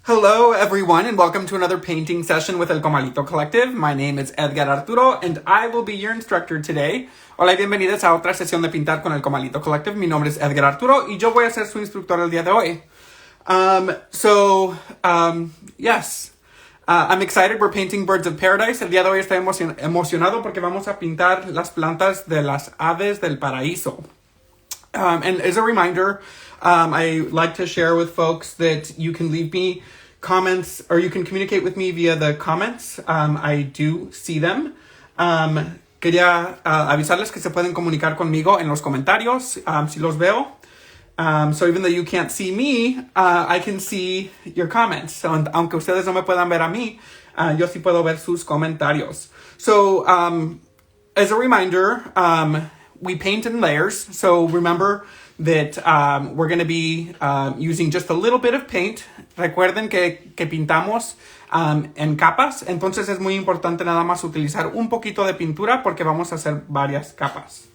Hello everyone and welcome to another painting session with El Comalito Collective. My name is Edgar Arturo and I will be your instructor today. Hola y bienvenidos a otra sesión de pintar con El Comalito Collective. Mi nombre es Edgar Arturo y yo voy a ser su instructor el día de hoy. Yes. I'm excited. We're painting Birds of Paradise. El día de hoy estoy emocionado porque vamos a pintar las plantas de las aves del paraíso. And as a reminder, I like to share with folks that you can leave me comments or you can communicate with me via the comments. I do see them. Quería avisarles que se pueden comunicar conmigo en los comentarios, si los veo. So even though you can't see me, I can see your comments. So, aunque ustedes no me puedan ver a mí, yo sí puedo ver sus comentarios. So, as a reminder, we paint in layers. So remember that we're going to be using just a little bit of paint. Recuerden que pintamos en capas. Entonces es muy importante nada más utilizar un poquito de pintura porque vamos a hacer varias capas.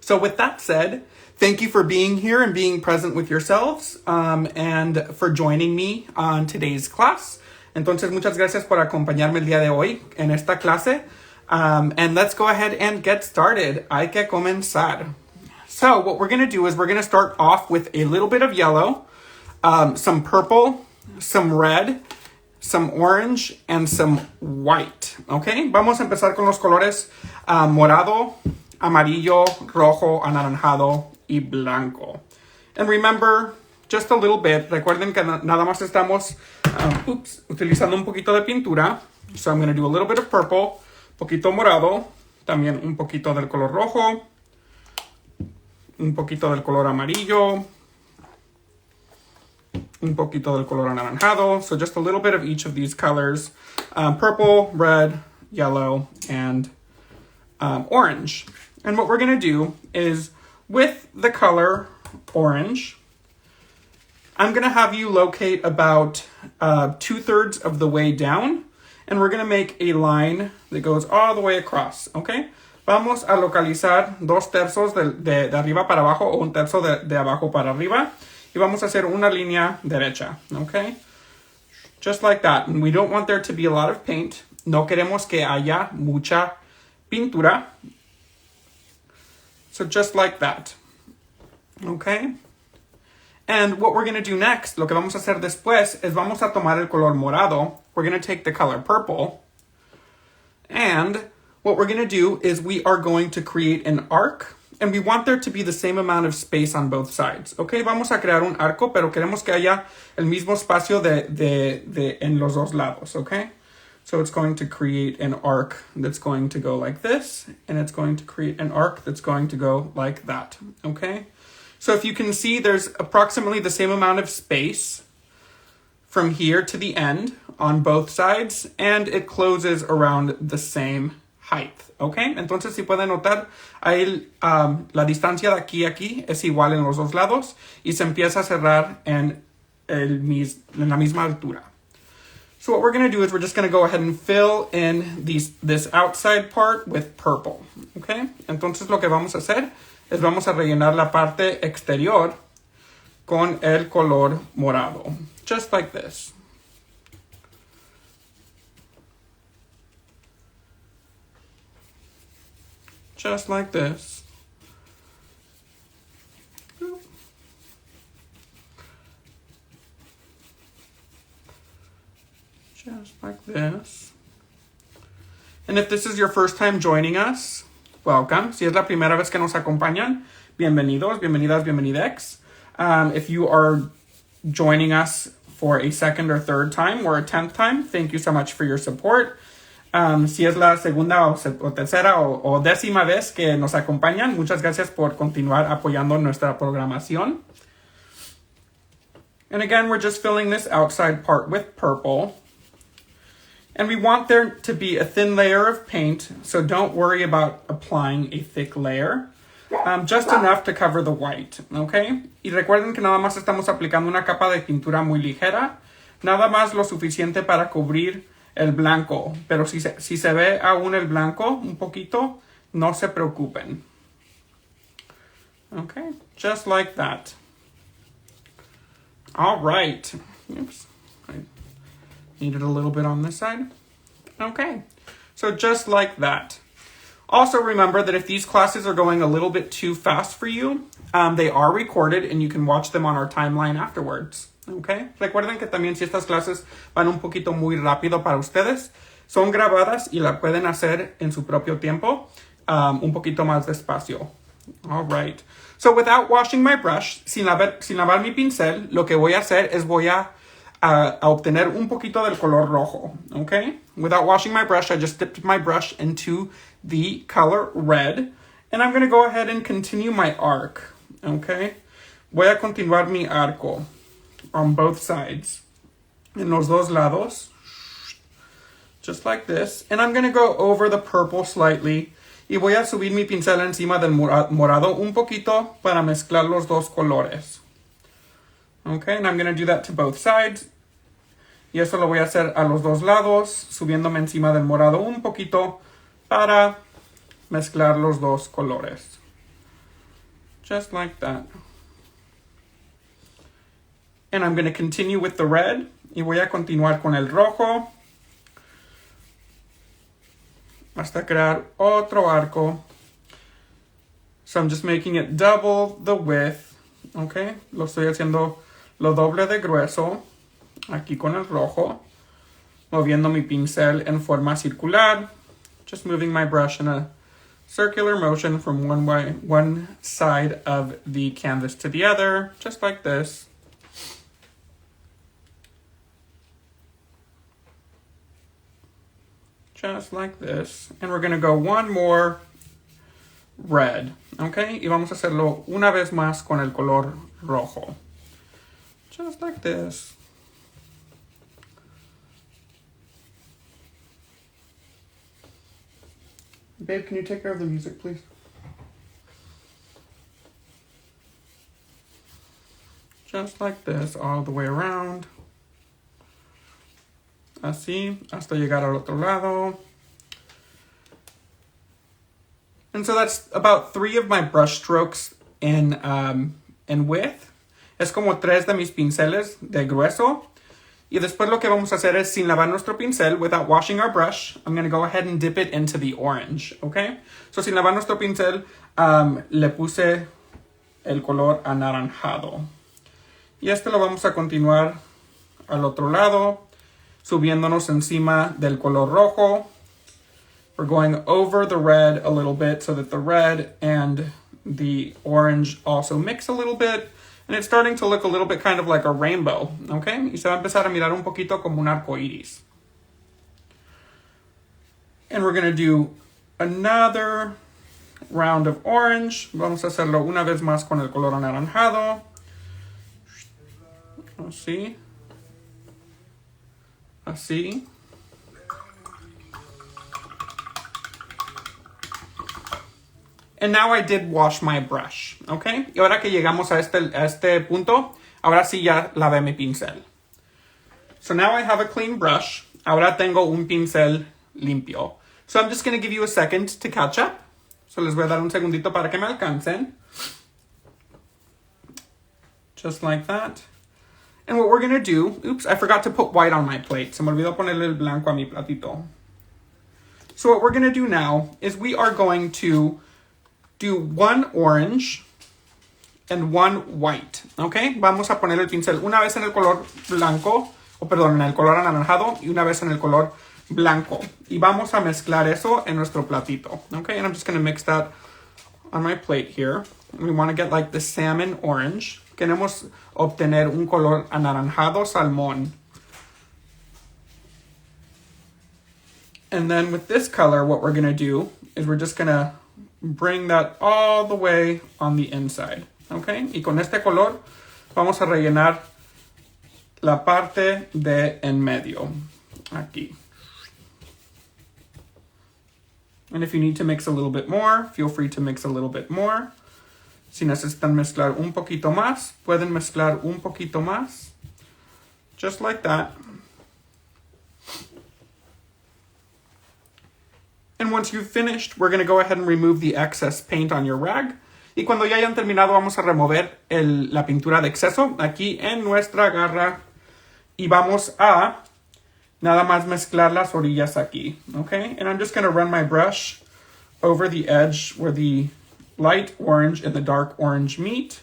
So with that said, thank you for being here and being present with yourselves and for joining me on today's class. Entonces muchas gracias por acompañarme el día de hoy en esta clase. And let's go ahead and get started. Hay que comenzar. So what we're going to do is we're going to start off with a little bit of yellow, some purple, some red, some orange, and some white. Okay, vamos a empezar con los colores morado, amarillo, rojo, anaranjado, y blanco. And remember, just a little bit, recuerden que nada más estamos utilizando un poquito de pintura. So I'm going to do a little bit of purple, poquito morado, también un poquito del color rojo, un poquito del color amarillo, un poquito del color anaranjado. So just a little bit of each of these colors, purple, red, yellow, and orange. And what we're going to do is with the color orange, I'm going to have you locate about 2/3 of the way down. And we're going to make a line that goes all the way across, okay? Vamos a localizar 2/3 de arriba para abajo o 1/3 de abajo para arriba. Y vamos a hacer una línea derecha, okay? Just like that. And we don't want there to be a lot of paint. No queremos que haya mucha pintura. So just like that, okay? And what we're going to do next, lo que vamos a hacer después, es vamos a tomar el color morado. We're going to take the color purple. And what we're going to do is we are going to create an arc. And we want there to be the same amount of space on both sides. Okay, vamos a crear un arco, pero queremos que haya el mismo espacio en los dos lados. Okay, so it's going to create an arc that's going to go like this. And it's going to create an arc that's going to go like that. Okay. So if you can see, there's approximately the same amount of space from here to the end on both sides, and it closes around the same height, okay? Entonces, si pueden notar, ahí, la distancia de aquí a aquí es igual en los dos lados y se empieza a cerrar en la misma altura. So what we're going to do is we're just going to go ahead and fill in this outside part with purple, okay? Entonces, lo que vamos a hacer es vamos a rellenar la parte exterior con el color morado. Just like this. Just like this. Just like this. And if this is your first time joining us, welcome. Si es la primera vez que nos acompañan, bienvenidos, bienvenidas, bienvenidex. If you are joining us for a second or third time or a 10th time, thank you so much for your support. Si es la segunda o tercera o décima vez que nos acompañan, muchas gracias por continuar apoyando nuestra programación. And again, we're just filling this outside part with purple. And we want there to be a thin layer of paint, so don't worry about applying a thick layer. Just enough to cover the white, okay? Y recuerden que nada más estamos aplicando una capa de pintura muy ligera, nada más lo suficiente para cubrir el blanco. Pero si se ve aún el blanco un poquito, no se preocupen. Okay, just like that. All right. Oops. Need it a little bit on this side. Okay, so just like that. Also remember that if these classes are going a little bit too fast for you, they are recorded and you can watch them on our timeline afterwards. Okay? Recuerden que también si estas clases van un poquito muy rápido para ustedes, son grabadas y la pueden hacer en su propio tiempo, un poquito más despacio. All right. So without washing my brush, sin lavar mi pincel, lo que voy a hacer es voy a obtener un poquito del color rojo. Okay? Without washing my brush, I just dipped my brush into the color red. And I'm going to go ahead and continue my arc. Okay? Voy a continuar mi arco on both sides. En los dos lados. Just like this. And I'm going to go over the purple slightly. Y voy a subir mi pincel encima del morado un poquito para mezclar los dos colores. Okay, and I'm going to do that to both sides. Y eso lo voy a hacer a los dos lados, subiéndome encima del morado un poquito para mezclar los dos colores. Just like that. And I'm going to continue with the red. Y voy a continuar con el rojo. Hasta crear otro arco. So I'm just making it double the width. Okay, lo estoy haciendo lo doble de grueso. Aquí con el rojo. Moviendo mi pincel en forma circular. Just moving my brush in a circular motion from one side of the canvas to the other. Just like this. Just like this. And we're going to go one more red. Okay? Y vamos a hacerlo una vez más con el color rojo. Just like this. Babe, can you take care of the music, please? Just like this, all the way around. Así, hasta llegar al otro lado. And so that's about 3 of my brush strokes in width. Es como 3 de mis pinceles de grueso. Y después lo que vamos a hacer es, sin lavar nuestro pincel, without washing our brush, I'm going to go ahead and dip it into the orange, okay? So sin lavar nuestro pincel, le puse el color anaranjado. Y este lo vamos a continuar al otro lado, subiéndonos encima del color rojo. We're going over the red a little bit so that the red and the orange also mix a little bit. And it's starting to look a little bit kind of like a rainbow, okay? Y se va a empezar a mirar un poquito como un arco iris. And we're going to do another round of orange. Vamos a hacerlo una vez más con el color anaranjado. Así. Así. And now I did wash my brush, okay? Y ahora que llegamos a este punto, ahora sí ya lavé mi pincel. So now I have a clean brush. Ahora tengo un pincel limpio. So I'm just going to give you a second to catch up. So les voy a dar un segundito para que me alcancen. Just like that. And what we're going to do, oops, I forgot to put white on my plate. Se me olvidó ponerle el blanco a mi platito. So what we're going to do now is we are going to do one orange and one white, okay? Vamos a poner el pincel una vez en el color blanco, en el color anaranjado y una vez en el color blanco. Y vamos a mezclar eso en nuestro platito, okay? And I'm just going to mix that on my plate here. We want to get like the salmon orange. Queremos obtener un color anaranjado salmón. And then with this color, what we're going to do is we're just going to bring that all the way on the inside, okay? Y con este color vamos a rellenar la parte de en medio, aquí. And if you need to mix a little bit more, feel free to mix a little bit more. Si necesitan mezclar un poquito más, pueden mezclar un poquito más. Just like that. And once you've finished, we're going to go ahead and remove the excess paint on your rag. Y cuando ya hayan terminado, vamos a remover la pintura de exceso aquí en nuestra garra. Y vamos a Nada más mezclar las orillas aquí, okay? And I'm just going to run my brush over the edge where the light orange and the dark orange meet.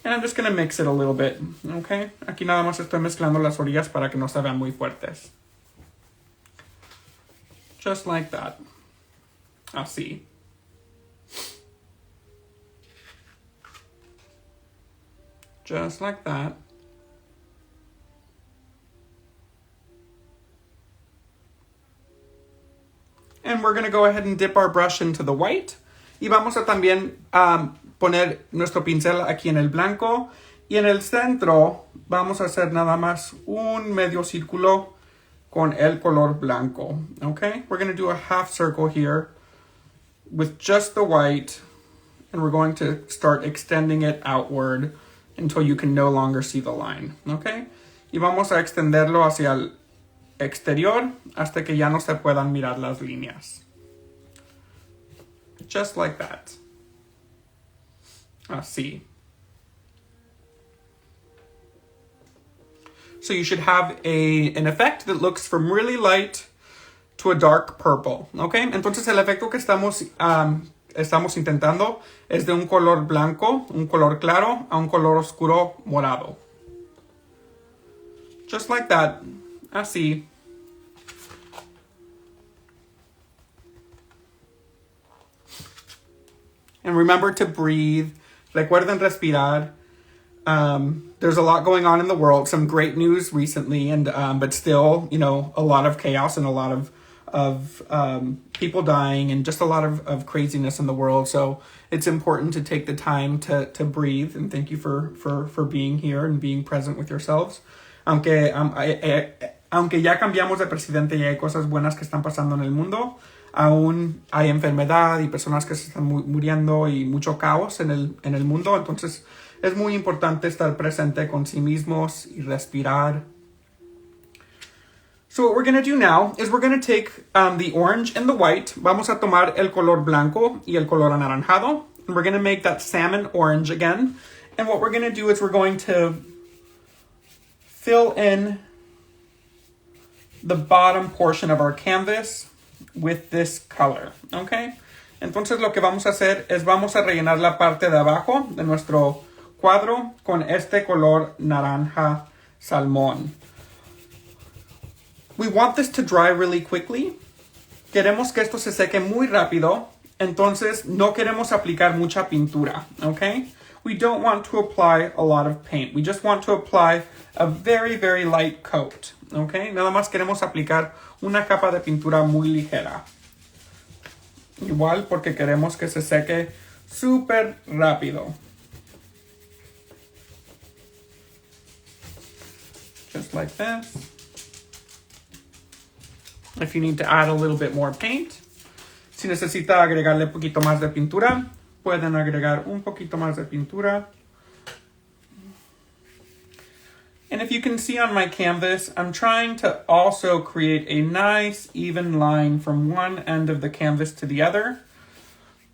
And I'm just going to mix it a little bit, okay? Aquí nada más estoy mezclando las orillas para que no se vean muy fuertes. Just like that. Así. Just like that. And we're going to go ahead and dip our brush into the white. Y vamos a también poner nuestro pincel aquí en el blanco. Y en el centro vamos a hacer nada más un medio círculo con el color blanco. Okay? We're going to do a half circle here with just the white. And we're going to start extending it outward until you can no longer see the line. Okay? Y vamos a extenderlo hacia el exterior hasta que ya no se puedan mirar las líneas. Just like that. Así. So you should have an effect that looks from really light to a dark purple. Okay? Entonces el efecto que estamos intentando es de un color blanco, un color claro, a un color oscuro morado. Just like that. Así. And remember to breathe. Recuerden respirar. There's a lot going on in the world. Some great news recently, but still, a lot of chaos and a lot of people dying and just a lot of craziness in the world. So it's important to take the time to breathe. And thank you for being here and being present with yourselves. Aunque ya cambiamos de presidente y hay cosas buenas que están pasando en el mundo, aún hay enfermedad y personas que se están muriendo y mucho caos en el mundo. Entonces es muy importante estar presente con sí mismos y respirar. So what we're going to do now is we're going to take the orange and the white. Vamos a tomar el color blanco y el color anaranjado. And we're going to make that salmon orange again. And what we're going to do is we're going to fill in the bottom portion of our canvas with this color, okay? Entonces lo que vamos a hacer es vamos a rellenar la parte de abajo de nuestro cuadro con este color naranja salmón. We want this to dry really quickly. Queremos que esto se seque muy rápido, entonces no queremos aplicar mucha pintura, okay? We don't want to apply a lot of paint. We just want to apply a very, very light coat, okay? Nada más queremos aplicar una capa de pintura muy ligera. Igual porque queremos que se seque súper rápido. Just like this. If you need to add a little bit more paint, si necesita agregarle un poquito más de pintura, pueden agregar un poquito más de pintura. And if you can see on my canvas, I'm trying to also create a nice even line from one end of the canvas to the other.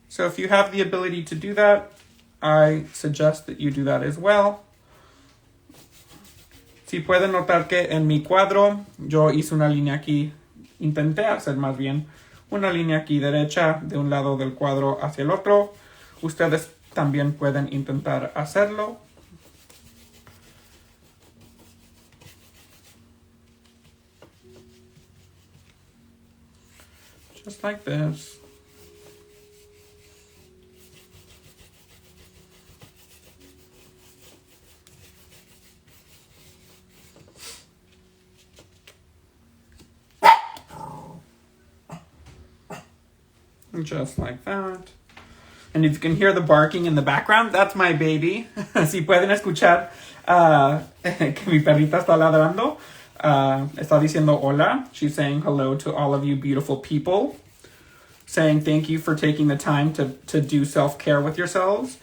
So if you have the ability to do that, I suggest that you do that as well. Si pueden notar que en mi cuadro, yo hice una línea aquí, intenté hacer más bien una línea aquí derecha de un lado del cuadro hacia el otro. Ustedes también pueden intentar hacerlo. Just like this. Just like that. And if you can hear the barking in the background, that's my baby. Si pueden escuchar que mi perrita está ladrando, está diciendo hola. She's saying hello to all of you beautiful people. Saying thank you for taking the time to do self-care with yourselves.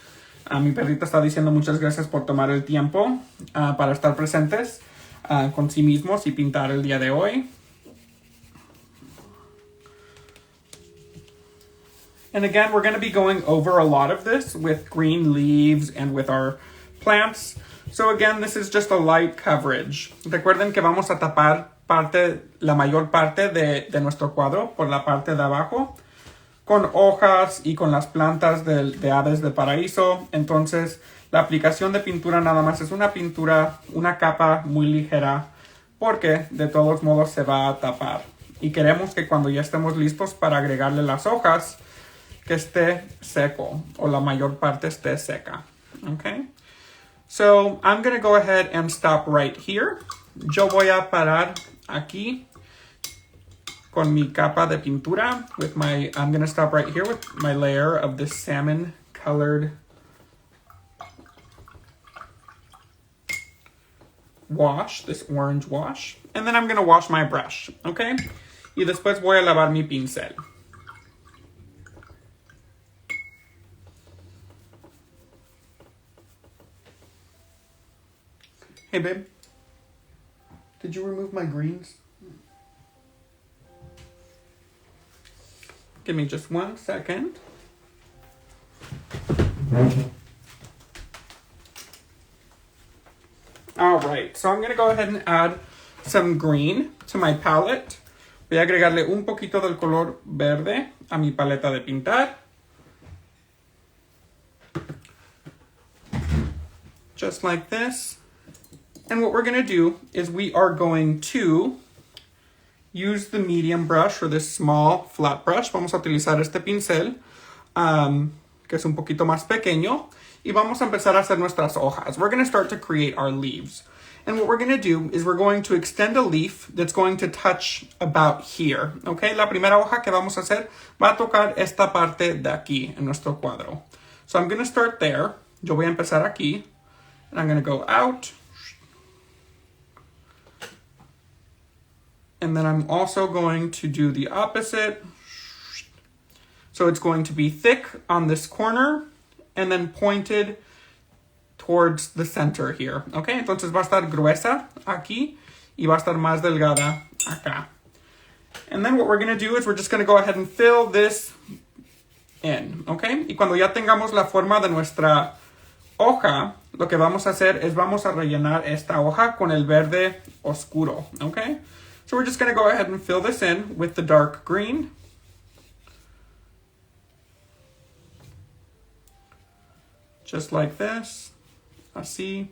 Mi perrita está diciendo muchas gracias por tomar el tiempo para estar presentes con sí mismos y pintar el día de hoy. And again, we're going to be going over a lot of this with green leaves and with our plants. So again, this is just a light coverage. Recuerden que vamos a tapar la mayor parte de nuestro cuadro por la parte de abajo, con hojas y con las plantas de aves de paraíso. Entonces, la aplicación de pintura nada más es una capa muy ligera, porque de todos modos se va a tapar. Y queremos que cuando ya estemos listos para agregarle las hojas, que esté seco, o la mayor parte esté seca. Okay? So, I'm going to go ahead and stop right here. Yo voy a parar aquí con mi capa de pintura. I'm going to stop right here with my layer of this salmon colored wash, this orange wash. And then I'm going to wash my brush, okay? Y después voy a lavar mi pincel. Hey, babe. Did you remove my greens? Give me just 1 second. All right, so I'm going to go ahead and add some green to my palette. Voy a agregarle un poquito del color verde a mi paleta de pintar. Just like this. And what we're going to do is we are going to use the medium brush or this small flat brush. Vamos a utilizar este pincel, que es un poquito más pequeño. Y vamos a empezar a hacer nuestras hojas. We're going to start to create our leaves. And what we're going to do is we're going to extend a leaf that's going to touch about here. Okay? La primera hoja que vamos a hacer va a tocar esta parte de aquí en nuestro cuadro. So I'm going to start there. Yo voy a empezar aquí. And I'm going to go out. And then I'm also going to do the opposite. So it's going to be thick on this corner and then pointed towards the center here. Okay, entonces va a estar gruesa aquí y va a estar más delgada acá. And then what we're going to do is we're just going to go ahead and fill this in. Okay, y cuando ya tengamos la forma de nuestra hoja, lo que vamos a hacer es vamos a rellenar esta hoja con el verde oscuro. Okay, so we're just going to go ahead and fill this in with the dark green. Just like this. Así.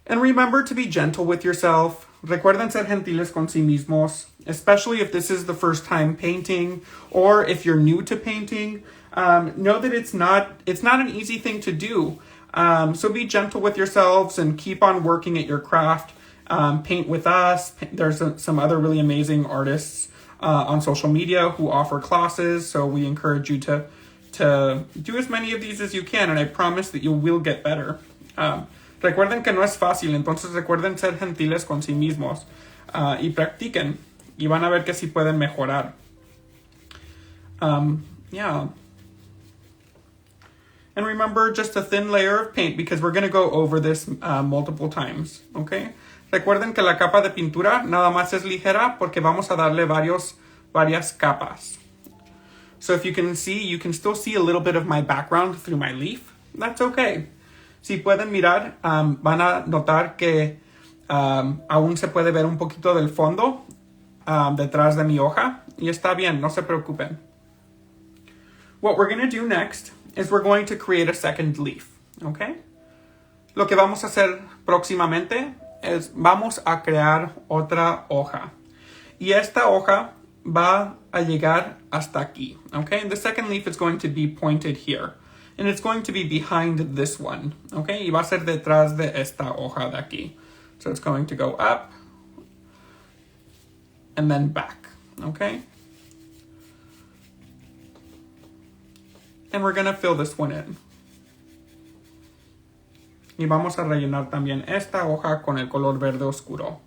And remember to be gentle with yourself. Recuerden ser gentiles con sí mismos, especially if this is the first time painting or if you're new to painting. Know that it's not an easy thing to do. So be gentle with yourselves and keep on working at your craft. Paint with us. There's some other really amazing artists on social media who offer classes. So we encourage you to do as many of these as you can, and I promise that you will get better. Recuerden que no es fácil, entonces recuerden ser gentiles con sí mismos y practiquen y van a ver que sí pueden mejorar. Yeah. And remember, just a thin layer of paint because we're going to go over this multiple times, okay? Recuerden que la capa de pintura nada más es ligera porque vamos a darle varias capas. So if you can see, you can still see a little bit of my background through my leaf. That's okay. Si pueden mirar, van a notar que aún se puede ver un poquito del fondo detrás de mi hoja. Y está bien, no se preocupen. What we're going to do next is we're going to create a second leaf. Okay? Lo que vamos a hacer próximamente es vamos a crear otra hoja. Y esta hoja va a llegar hasta aquí, okay? And the second leaf is going to be pointed here. And it's going to be behind this one, okay? Y va a ser detrás de esta hoja de aquí. So it's going to go up and then back, okay? And we're going to fill this one in. Y vamos a rellenar también esta hoja con el color verde oscuro.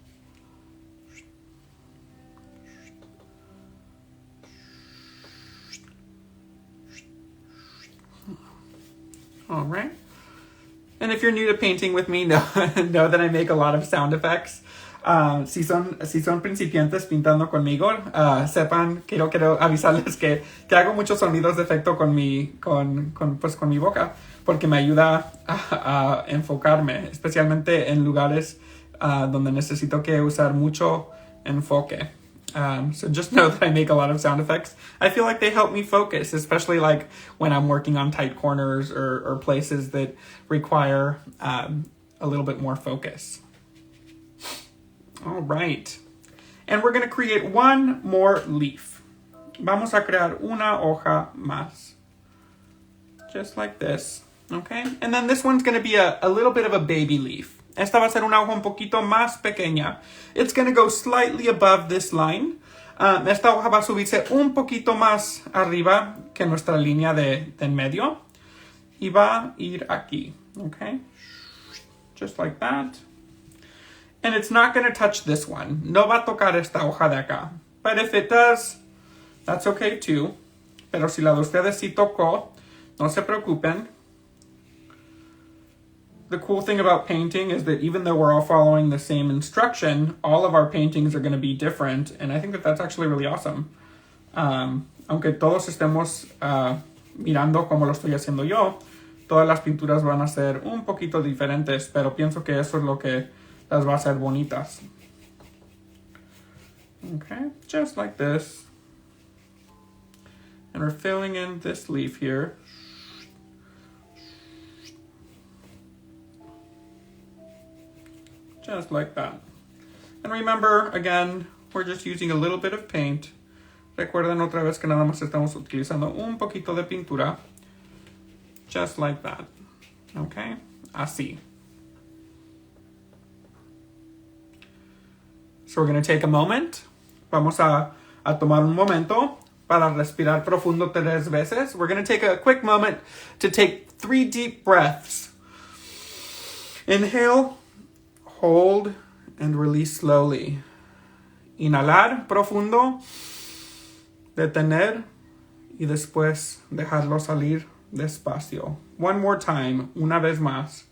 All right. And if you're new to painting with me, know that I make a lot of sound effects. Si son principiantes pintando conmigo, sepan, quiero avisarles que hago muchos sonidos de efecto con mi boca, porque me ayuda a enfocarme, especialmente en lugares donde necesito que usar mucho enfoque. So just know that I make a lot of sound effects. I feel like they help me focus, especially like when I'm working on tight corners or places that require a little bit more focus. All right. And we're going to create one more leaf. Vamos a crear una hoja más. Just like this. Okay? And then this one's going to be a little bit of a baby leaf. Esta va a ser una hoja un poquito más pequeña. It's going to go slightly above this line. Esta hoja va a subirse un poquito más arriba que nuestra línea de en medio. Y va a ir aquí. Okay? Just like that. And it's not going to touch this one. No va a tocar esta hoja de acá. But if it does, that's okay too. Pero si la de ustedes sí tocó, no se preocupen. The cool thing about painting is that even though we're all following the same instruction, all of our paintings are going to be different. And I think that that's actually really awesome. Aunque todos estemos mirando como lo estoy haciendo yo, todas las pinturas van a ser un poquito diferentes, pero pienso que eso es lo que las va a hacer bonitas. Okay, just like this. And we're filling in this leaf here. Just like that. And remember, again, we're just using a little bit of paint. Recuerden otra vez que nada más estamos utilizando un poquito de pintura. Just like that. Okay? Así. So we're going to take a moment. Vamos a tomar un momento para respirar profundo 3 veces. We're going to take a quick moment to take 3 deep breaths. Inhale. Hold and release slowly. Inhalar profundo, detener y después dejarlo salir despacio. One more time, una vez más.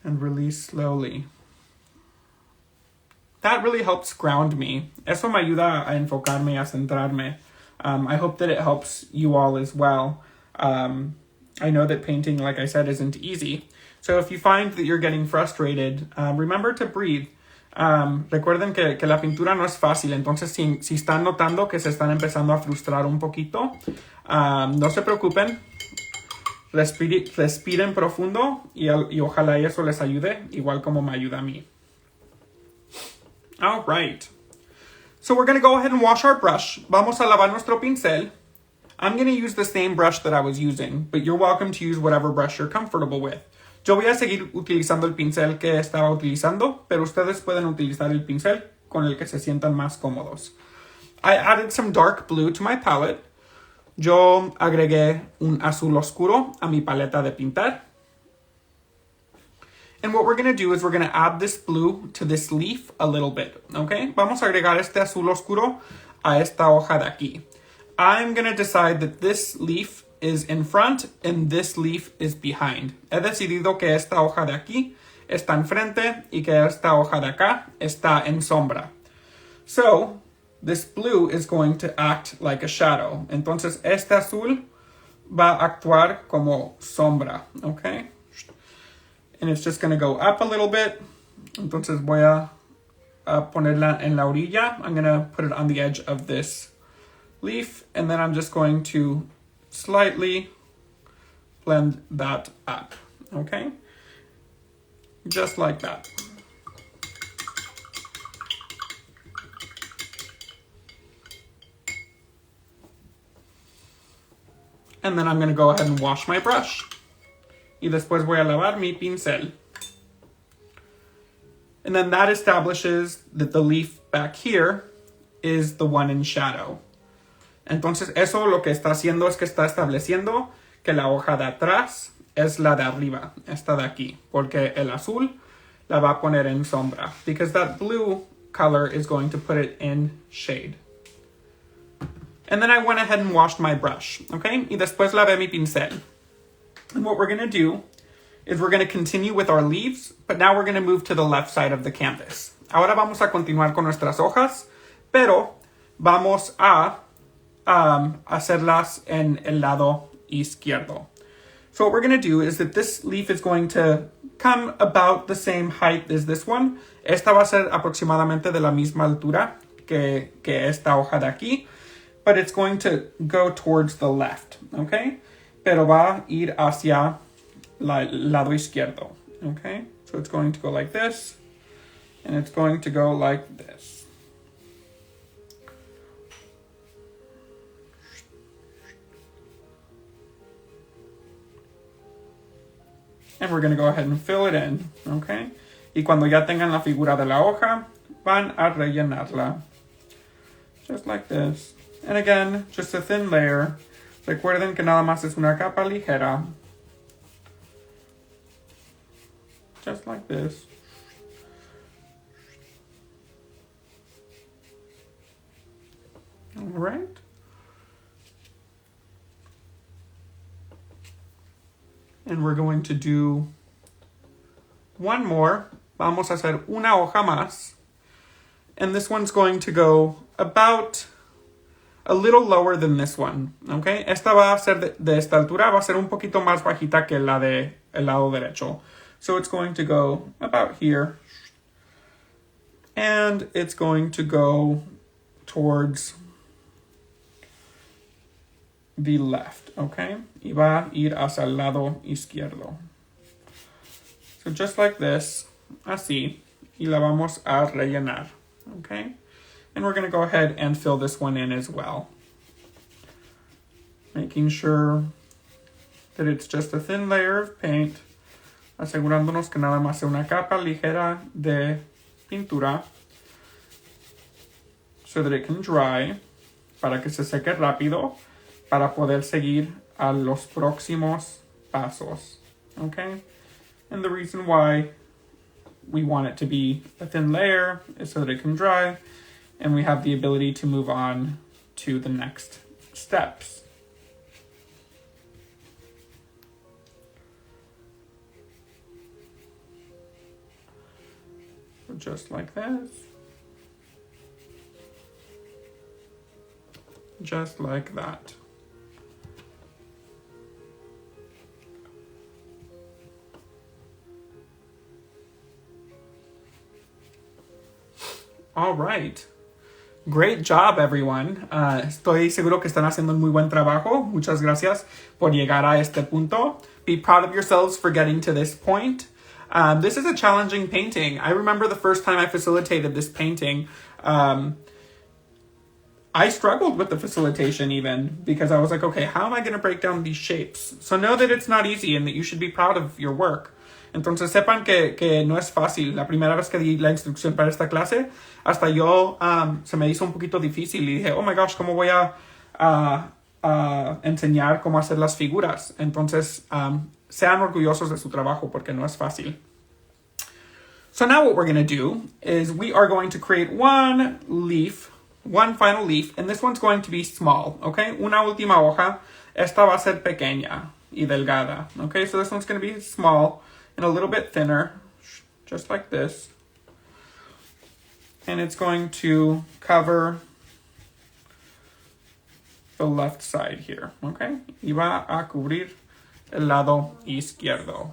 And release slowly. That really helps ground me. Eso me ayuda a enfocarme, a centrarme. I hope that it helps you all as well. I know that painting, like I said, isn't easy. So if you find that you're getting frustrated, remember to breathe. Recuerden que la pintura no es fácil, entonces si están notando que se están empezando a frustrar un poquito, no se preocupen. Respiren profundo y ojalá eso les ayude, igual como me ayuda a mí. All right. So we're going to go ahead and wash our brush. Vamos a lavar nuestro pincel. I'm going to use the same brush that I was using, but you're welcome to use whatever brush you're comfortable with. Yo voy a seguir utilizando el pincel que estaba utilizando, pero ustedes pueden utilizar el pincel con el que se sientan más cómodos. I added some dark blue to my palette. Yo agregué un azul oscuro a mi paleta de pintar. And what we're going to do is we're going to add this blue to this leaf a little bit, okay? Vamos a agregar este azul oscuro a esta hoja de aquí. I'm going to decide that this leaf is in front and this leaf is behind. He decidido que esta hoja de aquí está enfrente y que esta hoja de acá está en sombra. So, this blue is going to act like a shadow. Entonces, este azul va a actuar como sombra, okay? And it's just going to go up a little bit. Entonces voy a ponerla en la orilla. I'm going to put it on the edge of this leaf. And then I'm just going to slightly blend that up. Okay? Just like that. And then I'm going to go ahead and wash my brush. Y después voy a lavar mi pincel. And then that establishes that the leaf back here is the one in shadow. Entonces eso lo que está haciendo es que está estableciendo que la hoja de atrás es la de arriba, esta de aquí. Porque el azul la va a poner en sombra. Because that blue color is going to put it in shade. And then I went ahead and washed my brush. Okay? Y después lavé mi pincel. And what we're going to do is we're going to continue with our leaves, but now we're going to move to the left side of the canvas. Ahora vamos a continuar con nuestras hojas, pero vamos a hacerlas en el lado izquierdo. So what we're going to do is that this leaf is going to come about the same height as this one. Esta va a ser aproximadamente de la misma altura que esta hoja de aquí. But it's going to go towards the left, okay? Pero va a ir hacia el lado izquierdo, okay? So it's going to go like this, and it's going to go like this. And we're going to go ahead and fill it in, okay? Y cuando ya tengan la figura de la hoja, van a rellenarla. Just like this. And again, just a thin layer. Recuerden que nada más es una capa ligera. Just like this. All right. And we're going to do one more. Vamos a hacer una hoja más. And this one's going to go about a little lower than this one, okay? Esta va a ser de esta altura, va a ser un poquito más bajita que la de el lado derecho. So it's going to go about here. And it's going to go towards the left, okay? Y va a ir hacia el lado izquierdo. So just like this, así, y la vamos a rellenar, okay? And we're going to go ahead and fill this one in as well. Making sure that it's just a thin layer of paint, asegurándonos que nada más sea una capa ligera de pintura, so that it can dry, para que se seque rápido, para poder seguir a los próximos pasos, okay? And the reason why we want it to be a thin layer is so that it can dry, and we have the ability to move on to the next steps. So just like this. Just like that. All right. Great job, everyone. Estoy seguro que están haciendo un muy buen trabajo. Muchas gracias por llegar a este punto. Be proud of yourselves for getting to this point. This is a challenging painting. I remember the first time I facilitated this painting, I struggled with the facilitation even because I was like, okay, how am I going to break down these shapes? So know that it's not easy and that you should be proud of your work. Entonces sepan que no es fácil. La primera vez que di la instrucción para esta clase, hasta yo se me hizo un poquito difícil y dije, oh my gosh, ¿cómo voy a enseñar cómo hacer las figuras? Entonces sean orgullosos de su trabajo porque no es fácil. So now what we're going to do is we are going to create one final leaf, and this one's going to be small, okay? Una última hoja. Esta va a ser pequeña y delgada, okay? So this one's going to be small and a little bit thinner, just like this. And it's going to cover the left side here, okay? Y va a cubrir el lado izquierdo.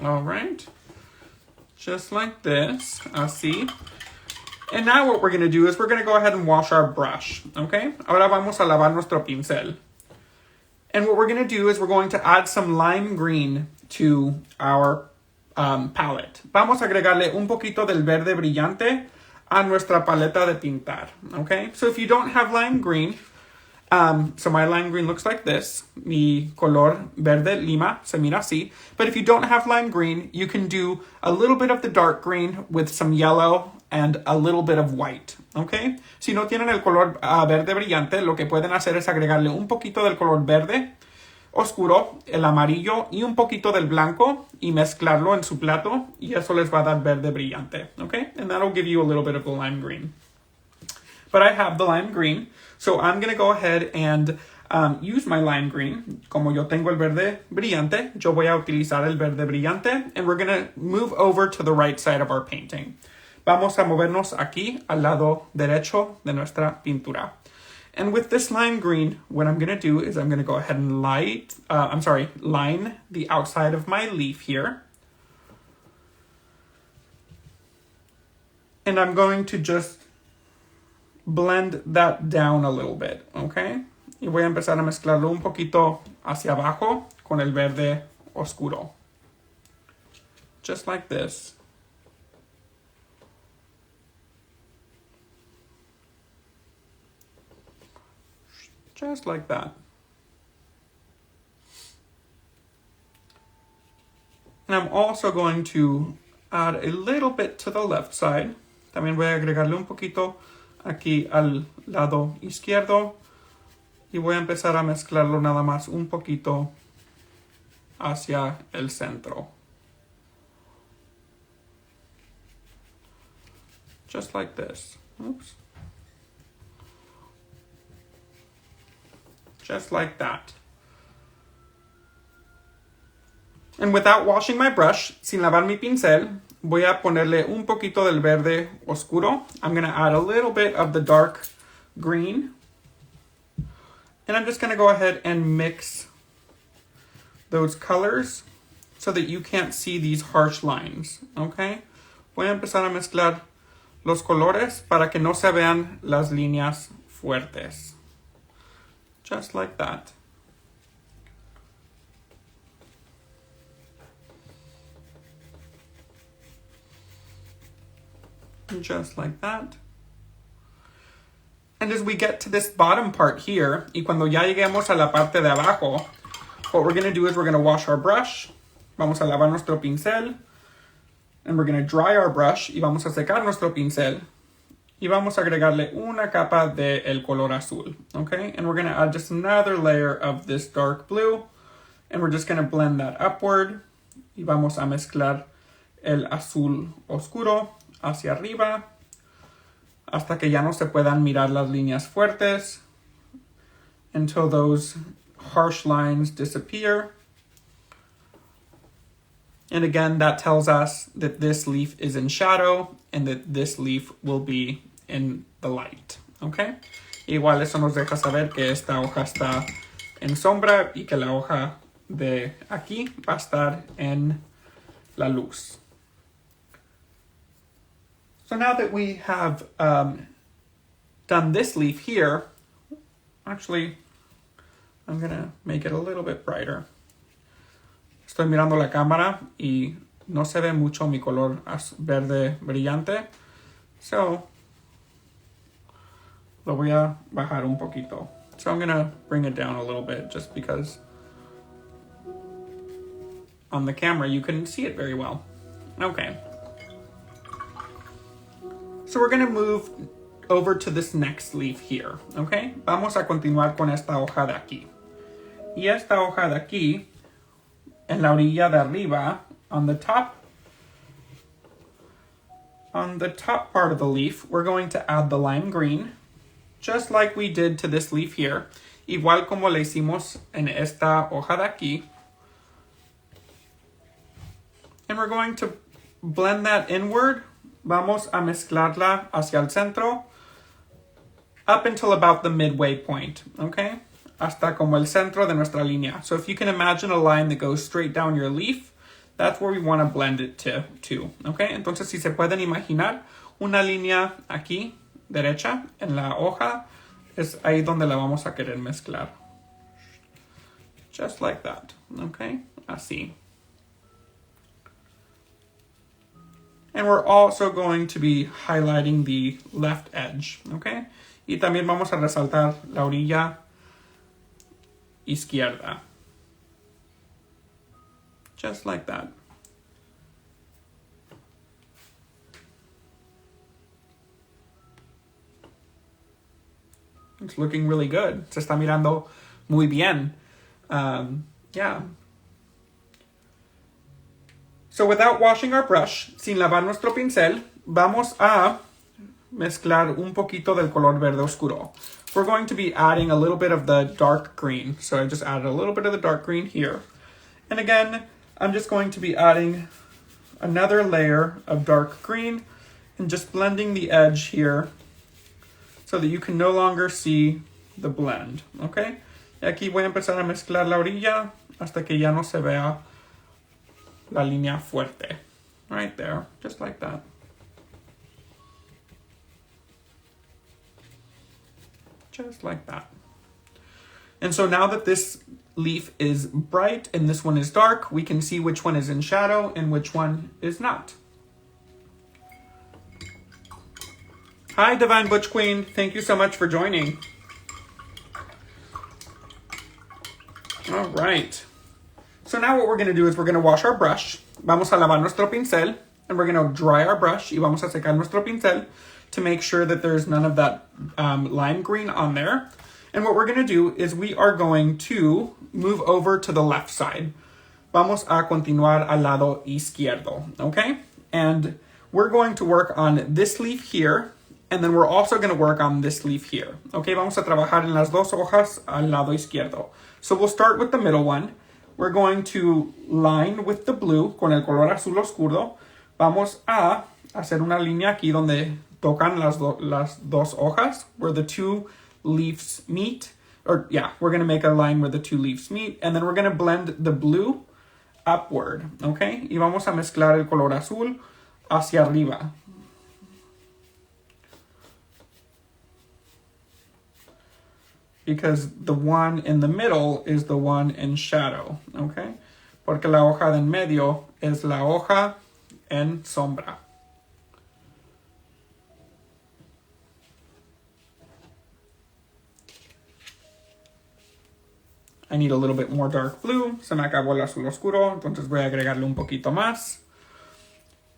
All right, just like this, así. And now what we're going to do is we're going to go ahead and wash our brush, okay? Ahora vamos a lavar nuestro pincel. And what we're going to do is we're going to add some lime green to our palette. Vamos a agregarle un poquito del verde brillante a nuestra paleta de pintar, okay? So if you don't have lime green, so my lime green looks like this. Mi color verde lima se mira así. But if you don't have lime green, you can do a little bit of the dark green with some yellow and a little bit of white, okay? Si no tienen el color verde brillante, lo que pueden hacer es agregarle un poquito del color verde oscuro, el amarillo y un poquito del blanco y mezclarlo en su plato y eso les va a dar verde brillante, okay? And that'll give you a little bit of the lime green. But I have the lime green, so I'm going to go ahead and use my lime green. Como yo tengo el verde brillante, yo voy a utilizar el verde brillante, and we're going to move over to the right side of our painting. vamos a movernos aquí al lado derecho de nuestra pintura. And with this lime green, what I'm going to do is I'm going to go ahead and line the outside of my leaf here. And I'm going to just blend that down a little bit, okay? Y voy a empezar a mezclarlo un poquito hacia abajo con el verde oscuro. Just like this. Just like that. And I'm also going to add a little bit to the left side. También voy a agregarle un poquito aquí al lado izquierdo. Y voy a empezar a mezclarlo nada más un poquito hacia el centro. Just like this. Oops. Just like that. And without washing my brush, sin lavar mi pincel, voy a ponerle un poquito del verde oscuro. I'm going to add a little bit of the dark green. And I'm just going to go ahead and mix those colors so that you can't see these harsh lines, okay? Voy a empezar a mezclar los colores para que no se vean las líneas fuertes. Just like that. Just like that. And as we get to this bottom part here, y cuando ya lleguemos a la parte de abajo, what we're going to do is we're going to wash our brush. Vamos a lavar nuestro pincel. And we're going to dry our brush. Y vamos a secar nuestro pincel. Y vamos a agregarle una capa de el color azul. Okay? And we're going to add just another layer of this dark blue. And we're just going to blend that upward. Y vamos a mezclar el azul oscuro hacia arriba. Hasta que ya no se puedan mirar las líneas fuertes. Until those harsh lines disappear. And again, that tells us that this leaf is in shadow and that this leaf will be in the light. Okay? Igual eso nos deja saber que esta hoja está en sombra y que la hoja de aquí va a estar en la luz. So now that we have done this leaf here, actually, I'm going to make it a little bit brighter. Estoy mirando la cámara y no se ve mucho mi color verde brillante. So, lo voy a bajar un poquito. So I'm going to bring it down a little bit just because on the camera you couldn't see it very well. Okay. So we're going to move over to this next leaf here, okay? Vamos a continuar con esta hoja de aquí. Y esta hoja de aquí, en la orilla de arriba, on the top part of the leaf, we're going to add the lime green, just like we did to this leaf here, igual como le hicimos en esta hoja de aquí. And we're going to blend that inward. Vamos a mezclarla hacia el centro up until about the midway point, okay? Hasta como el centro de nuestra línea. So if you can imagine a line that goes straight down your leaf, that's where we want to blend it to, okay? Entonces, si se pueden imaginar, una línea aquí, derecha, en la hoja, es ahí donde la vamos a querer mezclar. Just like that, okay? Así. And we're also going to be highlighting the left edge, okay? Y también vamos a resaltar la orilla izquierda. Just like that. It's looking really good. Se está mirando muy bien. Yeah. So without washing our brush, sin lavar nuestro pincel, vamos a mezclar un poquito del color verde oscuro. We're going to be adding a little bit of the dark green. So I just added a little bit of the dark green here. And again, I'm just going to be adding another layer of dark green And just blending the edge here so that you can no longer see the blend, okay? Y aquí voy a empezar a mezclar la orilla hasta que ya no se vea la línea fuerte. Right there, just like that. Just like that. And so now that this leaf is bright and this one is dark, we can see which one is in shadow and which one is not. Hi, Divine Butch Queen. Thank you so much for joining. All right. So now what we're going to do is we're going to wash our brush. Vamos a lavar nuestro pincel. And we're going to dry our brush. Y vamos a secar nuestro pincel to make sure that there's none of that lime green on there. And what we're going to do is we are going to move over to the left side. Vamos a continuar al lado izquierdo. Okay? And we're going to work on this leaf here. And then we're also going to work on this leaf here. Okay, vamos a trabajar en las dos hojas al lado izquierdo. So we'll start with the middle one. We're going to line with the blue con el color azul oscuro. Vamos a hacer una línea aquí donde tocan las dos hojas, where the two leaves meet. Or yeah, we're going to make a line where the two leaves meet. And then we're going to blend the blue upward. Okay, y vamos a mezclar el color azul hacia arriba. Because the one in the middle is the one in shadow, okay? Porque la hoja de en medio es la hoja en sombra. I need a little bit more dark blue. Se me acabó el azul oscuro, entonces voy a agregarle un poquito más.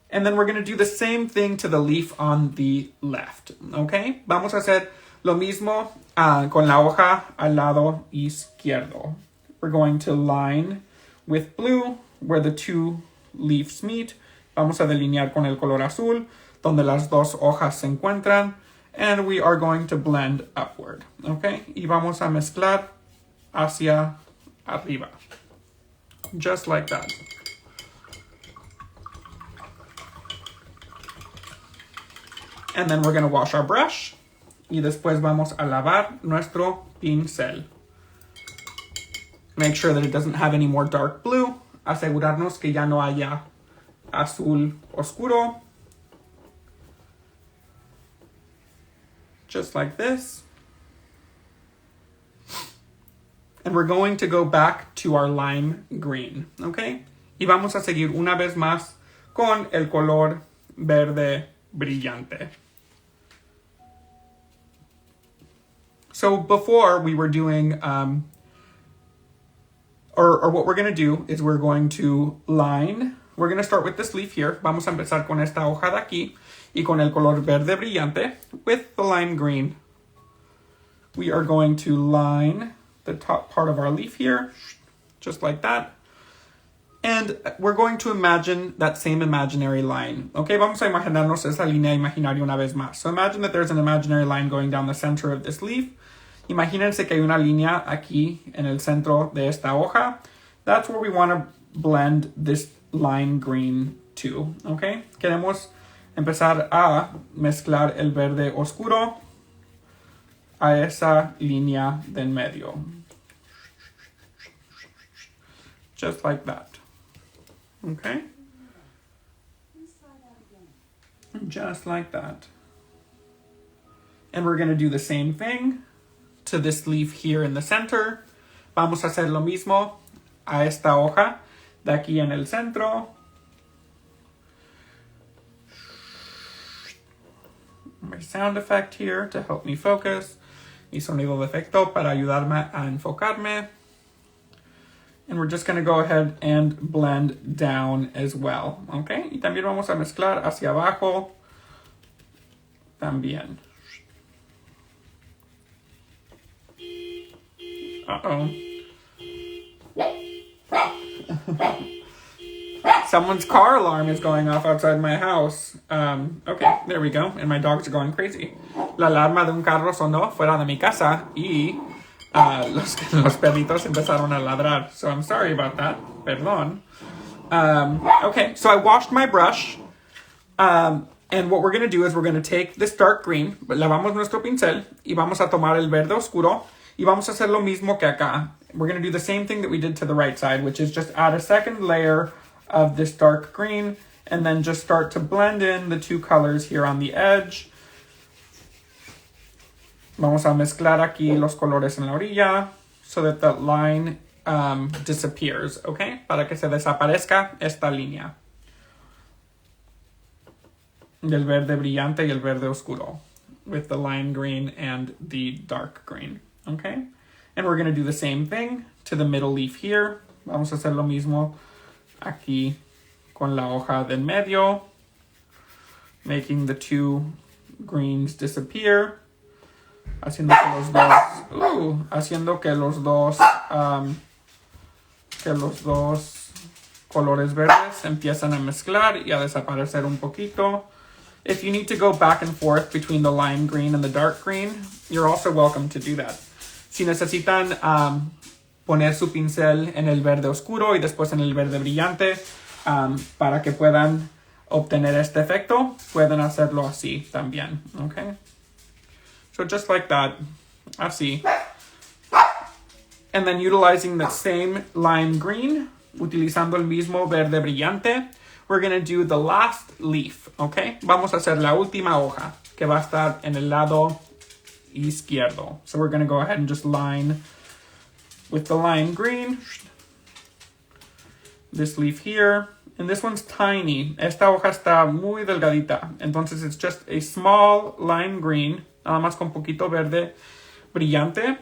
And then we're going to do the same thing to the leaf on the left, okay? Vamos a hacer lo mismo con la hoja al lado izquierdo. We're going to line with blue where the two leaves meet. Vamos a delinear con el color azul donde las dos hojas se encuentran. And we are going to blend upward. Okay? Y vamos a mezclar hacia arriba. Just like that. And then we're going to wash our brush. Y después vamos a lavar nuestro pincel. Make sure that it doesn't have any more dark blue. Asegurarnos que ya no haya azul oscuro. Just like this. And we're going to go back to our lime green, okay? Y vamos a seguir una vez más con el color verde brillante. So before we were doing, or what we're going to do is we're going to line. We're going to start with this leaf here. Vamos a empezar con esta hoja de aquí y con el color verde brillante with the lime green. We are going to line the top part of our leaf here, just like that. And we're going to imagine that same imaginary line. Okay, vamos a imaginarnos esa línea imaginaria una vez más. So imagine that there's an imaginary line going down the center of this leaf. Imagínense que hay una línea aquí en el centro de esta hoja. That's where we want to blend this lime green to, okay? Queremos empezar a mezclar el verde oscuro a esa línea de en medio. Just like that. Okay? Just like that. And we're going to do the same thing to this leaf here in the center. Vamos a hacer lo mismo a esta hoja de aquí en el centro. My sound effect here to help me focus. Mi sonido de efecto para ayudarme a enfocarme. And we're just going to go ahead and blend down as well. Okay? Y también vamos a mezclar hacia abajo también. Uh-oh. Someone's car alarm is going off outside my house. Okay, there we go. And my dogs are going crazy. La alarma de un carro sonó fuera de mi casa y los perritos empezaron a ladrar. So I'm sorry about that. Perdón. Okay, so I washed my brush. And what we're going to do is we're going to take this dark green, lavamos nuestro pincel, y vamos a tomar el verde oscuro, y vamos a hacer lo mismo que acá. We're going to do the same thing that we did to the right side, which is just add a second layer of this dark green, and then just start to blend in the two colors here on the edge. Vamos a mezclar aquí los colores en la orilla so that the line disappears, okay? Para que se desaparezca esta línea del verde brillante y el verde oscuro with the lime green and the dark green, okay? And we're going to do the same thing to the middle leaf here. Vamos a hacer lo mismo aquí con la hoja del medio, making the two greens disappear, haciendo que los dos colores verdes empiezan a mezclar y a desaparecer un poquito. If you need to go back and forth between the lime green and the dark green, you're also welcome to do that. Si necesitan poner su pincel en el verde oscuro y después en el verde brillante para que puedan obtener este efecto, pueden hacerlo así también, okay? So just like that, así. And then utilizing the same lime green, utilizando el mismo verde brillante, we're going to do the last leaf, okay? Vamos a hacer la última hoja, que va a estar en el lado izquierdo. So we're going to go ahead and just line with the lime green. This leaf here. And this one's tiny. Esta hoja está muy delgadita. Entonces it's just a small lime green, nada más con poquito verde brillante.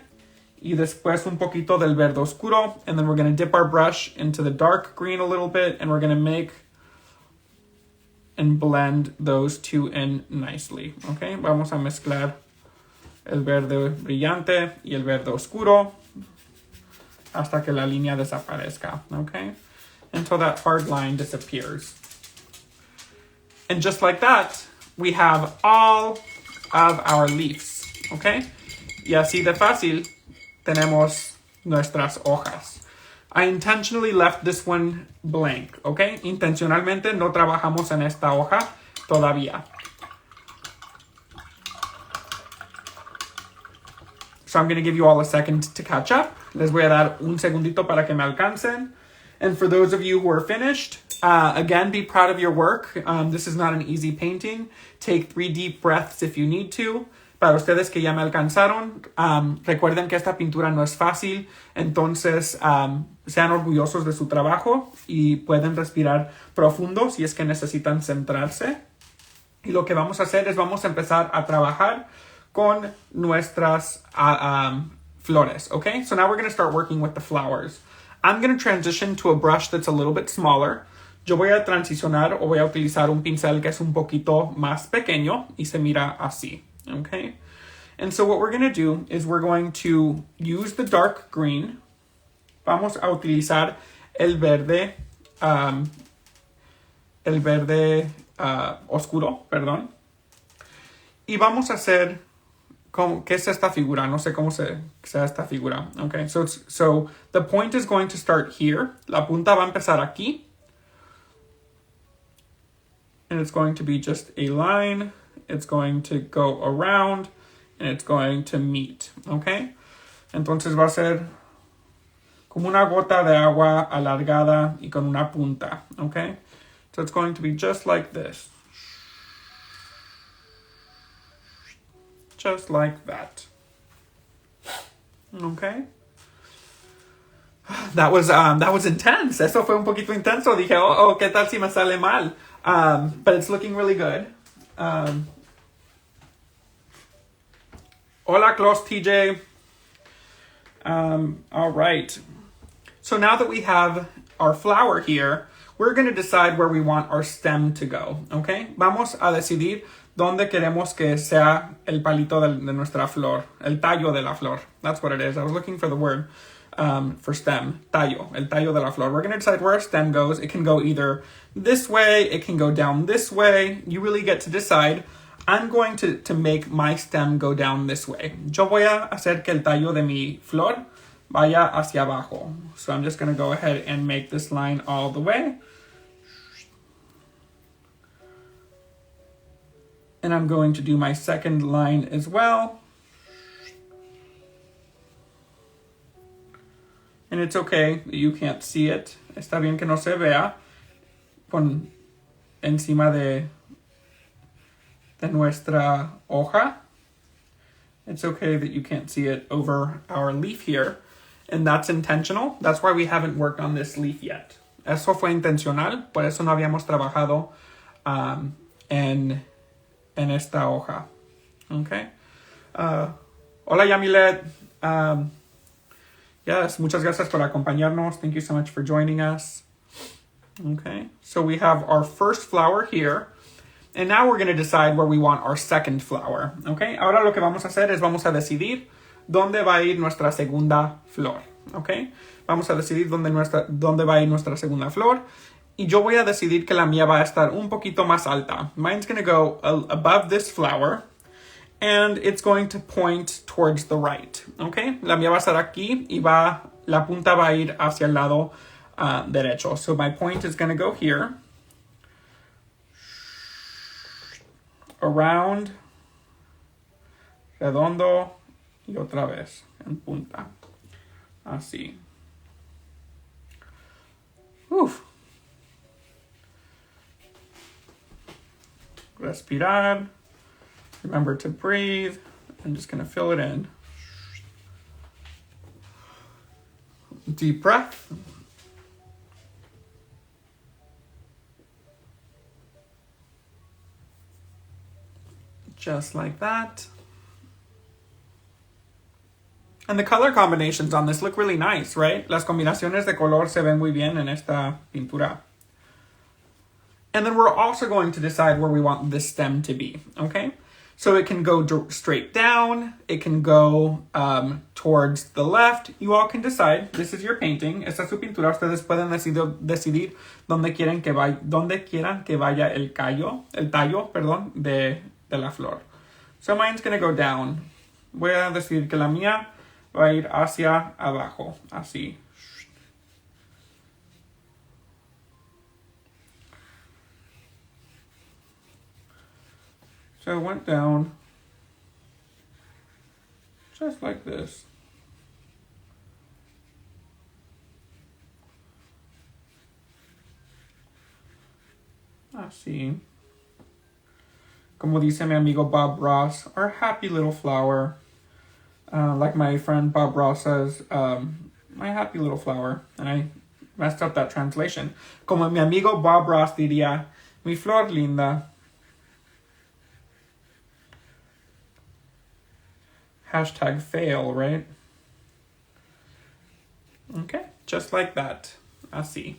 Y después un poquito del verde oscuro. And then we're going to dip our brush into the dark green a little bit. And we're going to make and blend those two in nicely. Okay, vamos a mezclar el verde brillante y el verde oscuro hasta que la línea desaparezca. Okay, until that hard line disappears. And just like that, we have all of our leaves. Okay, y así de fácil tenemos nuestras hojas. I intentionally left this one blank, okay? Intencionalmente no trabajamos en esta hoja todavía. So I'm going to give you all a second to catch up. Les voy a dar un segundito para que me alcancen. And for those of you who are finished, again, be proud of your work. This is not an easy painting. Take 3 deep breaths if you need to. Para ustedes que ya me alcanzaron, recuerden que esta pintura no es fácil, entonces sean orgullosos de su trabajo y pueden respirar profundo si es que necesitan centrarse. Y lo que vamos a hacer es vamos a empezar a trabajar con nuestras flores, okay? So now we're going to start working with the flowers. I'm going to transition to a brush that's a little bit smaller. Yo voy a transicionar o voy a utilizar un pincel que es un poquito más pequeño y se mira así. Okay, and so what we're going to do is we're going to use the dark green. Vamos a utilizar el verde oscuro, perdón. Y vamos a hacer, ¿qué es esta figura? No sé cómo sea esta figura. Okay, so the point is going to start here. La punta va a empezar aquí. And it's going to be just a line. It's going to go around and it's going to meet, okay? Entonces va a ser como una gota de agua alargada y con una punta, okay? So it's going to be just like this. Just like that. Okay? That was intense. Eso fue un poquito intenso. Dije, oh, ¿qué tal si me sale mal? But it's looking really good. Hola, Klaus TJ. All right. So now that we have our flower here, we're going to decide where we want our stem to go, okay? Vamos a decidir dónde queremos que sea el palito de nuestra flor, el tallo de la flor. That's what it is. I was looking for the word for stem, tallo, el tallo de la flor. We're going to decide where our stem goes. It can go either this way, it can go down this way. You really get to decide. I'm going to make my stem go down this way. Yo voy a hacer que el tallo de mi flor vaya hacia abajo. So I'm just going to go ahead and make this line all the way. And I'm going to do my second line as well. And it's okay that you can't see it. Está bien que no se vea con encima de nuestra hoja. It's okay that you can't see it over our leaf here. And that's intentional. That's why we haven't worked on this leaf yet. Eso fue intencional. Por eso no habíamos trabajado en esta hoja. Okay. Hola, Yamilet. Yes, muchas gracias por acompañarnos. Thank you so much for joining us. Okay, so we have our first flower here. And now we're going to decide where we want our second flower. Okay, ahora lo que vamos a hacer es vamos a decidir dónde va a ir nuestra segunda flor. Okay, vamos a decidir dónde va a ir nuestra segunda flor. Y yo voy a decidir que la mía va a estar un poquito más alta. Mine's going to go above this flower. And it's going to point towards the right, okay? La mía va a estar aquí y la punta va a ir hacia el lado derecho. So my point is going to go here. Around, redondo, y otra vez en punta. Así. Uf. Respirar. Remember to breathe. I'm just going to fill it in. Deep breath. Just like that. And the color combinations on this look really nice, right? Las combinaciones de color se ven muy bien en esta pintura. And then we're also going to decide where we want this stem to be, okay? So it can go straight down. It can go towards the left. You all can decide. This is your painting. Esta es su pintura. Ustedes pueden decidir dónde quieran que vaya el tallo, de la flor. So mine's going to go down. Voy a decidir que la mía va a ir hacia abajo. Así. So it went down just like this. Así. Como dice mi amigo Bob Ross, our happy little flower. Like my friend Bob Ross says, my happy little flower. And I messed up that translation. Como mi amigo Bob Ross diría, mi flor linda. Hashtag fail, right? Okay, just like that. Así.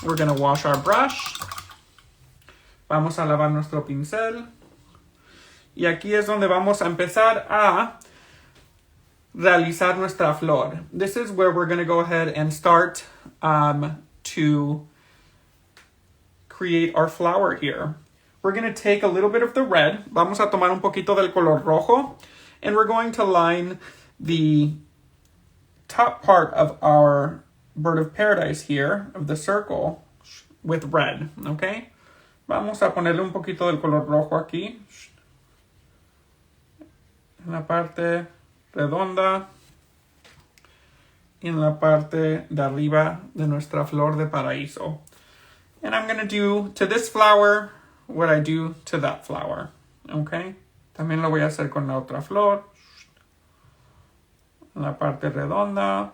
We're going to wash our brush. Vamos a lavar nuestro pincel. Y aquí es donde vamos a empezar a realizar nuestra flor. This is where we're going to go ahead and start to create our flower here. We're going to take a little bit of the red. Vamos a tomar un poquito del color rojo. And we're going to line the top part of our bird of paradise here, of the circle, with red, okay? Vamos a ponerle un poquito del color rojo aquí. En la parte redonda. Y en la parte de arriba de nuestra flor de paraíso. And I'm going to do to this flower what I do to that flower, okay? También lo voy a hacer con la otra flor. En la parte redonda.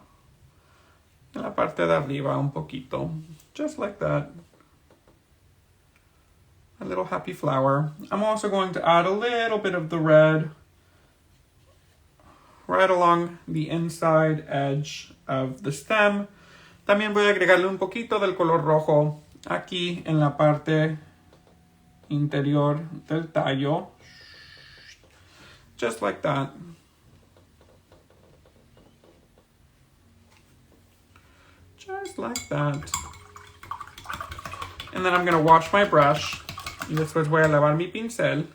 En la parte de arriba un poquito. Just like that. A little happy flower. I'm also going to add a little bit of the red right along the inside edge of the stem. También voy a agregarle un poquito del color rojo aquí en la parte interior del tallo. Just like that. Just like that. And then I'm going to wash my brush. Y después voy a lavar mi pincel.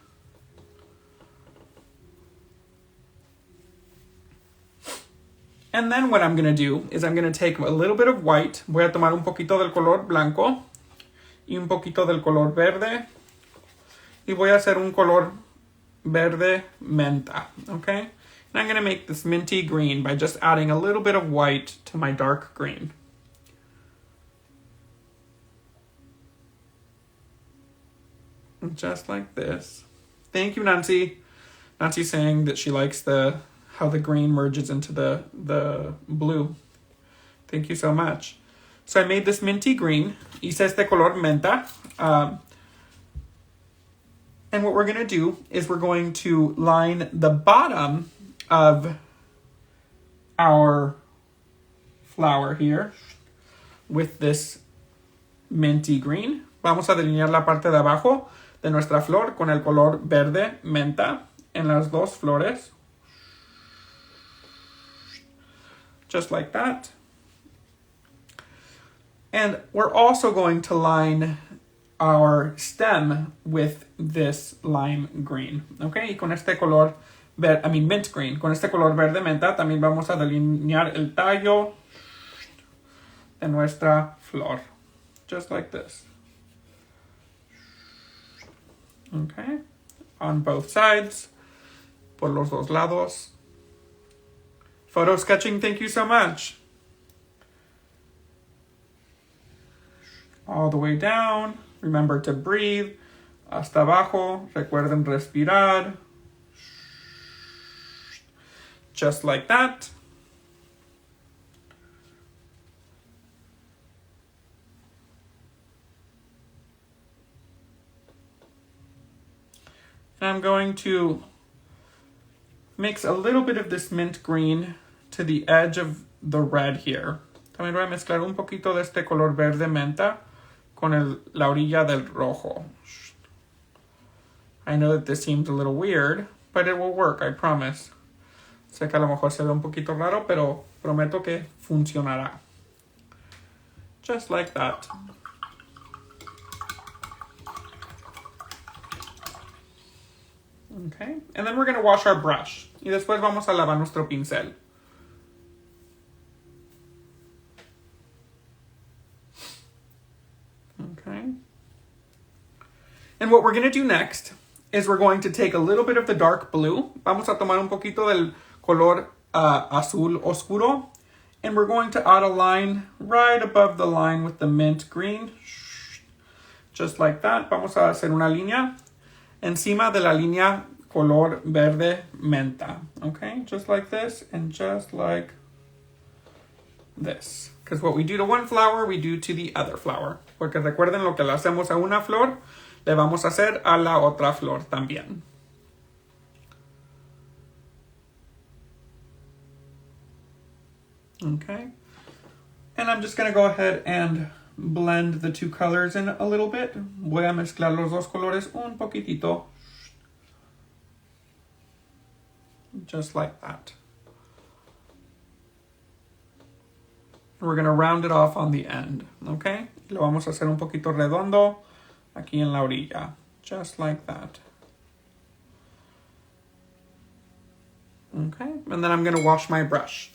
And then what I'm going to do is I'm going to take a little bit of white. Voy a tomar un poquito del color blanco y un poquito del color verde. Y voy a hacer un color verde menta, okay? And I'm going to make this minty green by just adding a little bit of white to my dark green. Just like this. Thank you, Nancy. Nancy's saying that she likes how the green merges into the blue. Thank you so much. So I made this minty green. Hice este color menta. And what we're going to do is we're going to line the bottom of our flower here with this minty green. Vamos a delinear la parte de abajo de nuestra flor con el color verde menta en las dos flores. Just like that. And we're also going to line our stem with this lime green, okay? Y con este color, mint green. Con este color verde menta también vamos a delinear el tallo de nuestra flor. Just like this. Okay? On both sides. Por los dos lados. Photo sketching, thank you so much. All the way down. Remember to breathe. Hasta abajo. Recuerden respirar. Just like that. And I'm going to mix a little bit of this mint green to the edge of the red here. También voy a mezclar un poquito de este color verde menta con la orilla del rojo. I know that this seems a little weird, but it will work, I promise. Sé que a lo mejor se ve un poquito raro, pero prometo que funcionará. Just like that. Okay, and then we're going to wash our brush. Y después vamos a lavar nuestro pincel. Okay. And what we're going to do next is we're going to take a little bit of the dark blue. Vamos a tomar un poquito del color azul oscuro. And we're going to add a line right above the line with the mint green. Just like that. Vamos a hacer una línea encima de la línea color verde menta. Okay, just like this and just like this. Because what we do to one flower, we do to the other flower. Porque recuerden lo que le hacemos a una flor, le vamos a hacer a la otra flor también. Okay. And I'm just going to go ahead and blend the two colors in a little bit. Voy a mezclar los dos colores un poquitito. Just like that. We're going to round it off on the end, okay? Lo vamos a hacer un poquito redondo aquí en la orilla. Just like that. Okay, and then I'm going to wash my brush.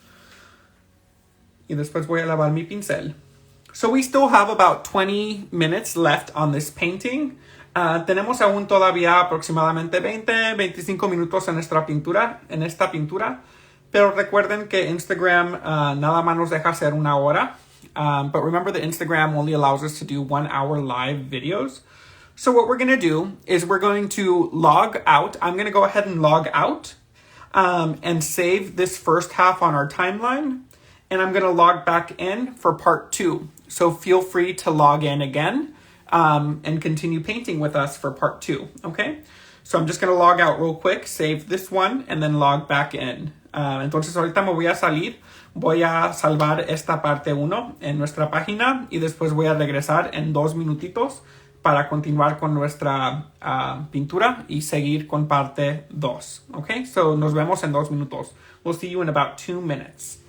Y después voy a lavar mi pincel. So we still have about 20 minutes left on this painting. Tenemos aún todavía aproximadamente 20-25 minutos en esta pintura. Pero recuerden que Instagram nada más nos deja hacer una hora. But remember that Instagram only allows us to do 1 hour live videos. So what we're going to do is we're going to log out. I'm going to go ahead and log out and save this first half on our timeline. And I'm going to log back in for part 2. So feel free to log in again and continue painting with us for part 2. Okay? So I'm just going to log out real quick, save this one, and then log back in. Entonces ahorita me voy a salir. Voy a salvar esta parte 1 en nuestra página y después voy a regresar en 2 minutitos para continuar con nuestra pintura y seguir con parte 2. Okay? So nos vemos en 2 minutos. We'll see you in about 2 minutes.